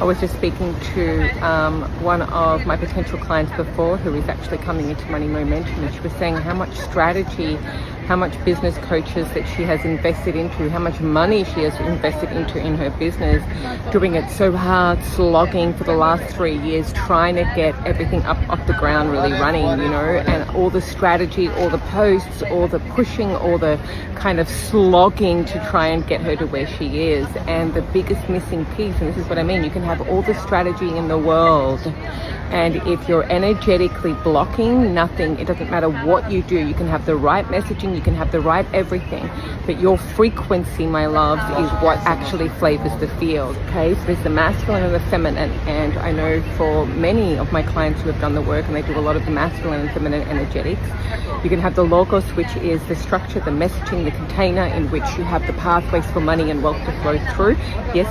was just speaking to one of my potential clients before, who is actually coming into Money Momentum, and she was saying how much strategy, how much business coaches that she has invested into, how much money she has invested into in her business, doing it so hard, slogging for the last 3 years, trying to get everything up off the ground, really running, you know, and all the strategy, all the posts, all the pushing, all the kind of slogging to try and get her to where she is. And the biggest missing piece, and this is what I mean, you can have all the strategy in the world, and if you're energetically blocking, nothing, it doesn't matter what you do. You can have the right messaging, you can have the right everything, but your frequency, my loves, is what actually flavors the field. Okay, so there's the masculine and the feminine, and I know for many of my clients who have done the work, and they do a lot of the masculine and feminine energetics, you can have the logos, which is the structure, the messaging, the container in which you have the pathways for money and wealth to flow through. Yes,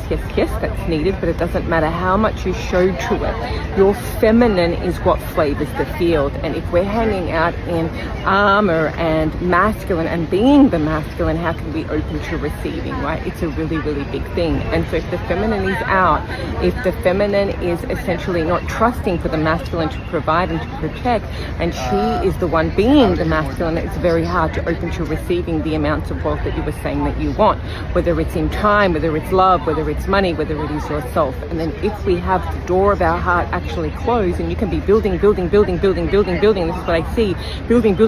that's needed, but it doesn't matter how much you show to it. Your feminine is what flavors the field. And if we're hanging out in armor and masculine and being the masculine, how can we open to receiving, right? It's a really, really big thing. And so if the feminine is out, if the feminine is essentially not trusting for the masculine to provide and to protect, and she is the one being the masculine, it's very hard to open to receiving the amounts of wealth that you were saying that you want, whether it's in time, whether it's love, whether it's money, whether it is yourself. And then if we have the door of our heart actually closed, and you can be building, this is what I see, building,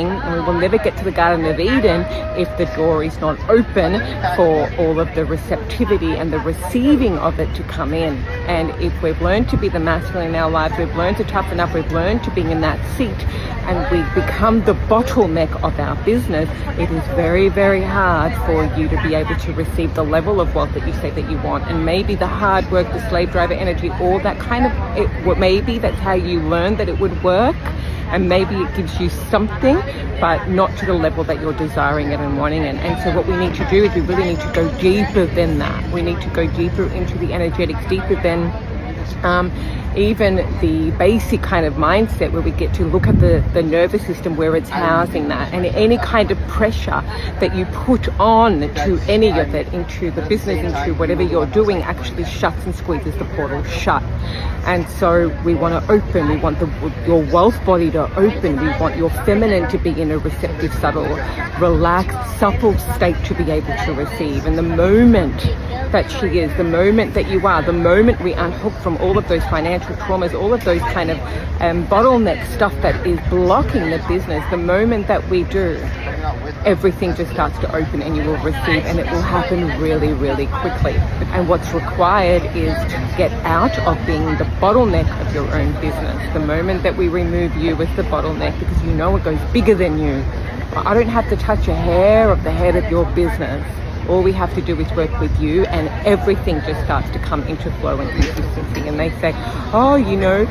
and we will never get to the Garden of Eden if the door is not open for all of the receptivity and the receiving of it to come in. And if we've learned to be the masculine in our lives, we've learned to toughen up, we've learned to be in that seat, and we become the bottleneck of our business, it is very, very hard for you to be able to receive the level of wealth that you say that you want. And maybe the hard work, the slave driver energy, all that kind of, maybe that's how you learn that it would work, and maybe it gives you something, but not to the level that you're desiring it and wanting it. And so what we need to do is we really need to go deeper than that. We need to go deeper into the energetics, deeper than even the basic kind of mindset, where we get to look at the nervous system, where it's housing that, and any kind of pressure that you put on to any of it, into the business, into whatever you're doing, actually shuts and squeezes the portal shut. And so we want to open, we want your wealth body to open, we want your feminine to be in a receptive, subtle, relaxed, supple state to be able to receive. And the moment that she is, the moment that you are, the moment we unhook from all of those financial traumas, all of those kind of bottleneck stuff that is blocking the business, the moment that we do, everything just starts to open, and you will receive, and it will happen really, really quickly. And what's required is to get out of being the bottleneck of your own business. The moment that we remove you as the bottleneck, because you know it goes bigger than you. I don't have to touch a hair of the head of your business. All we have to do is work with you, and everything just starts to come into flow and consistency. And they say, oh, you know,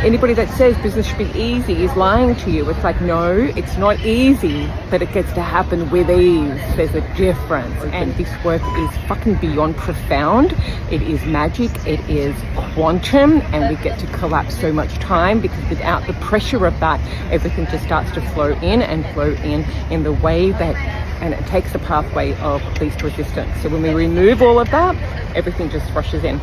anybody that says business should be easy is lying to you. It's like, no, it's not easy, but it gets to happen with ease. There's a difference. And this work is fucking beyond profound. It is magic. It is quantum, and we get to collapse so much time, because without the pressure of that, everything just starts to flow in the way that, and it takes the pathway of least resistance. So when we remove all of that, everything just rushes in.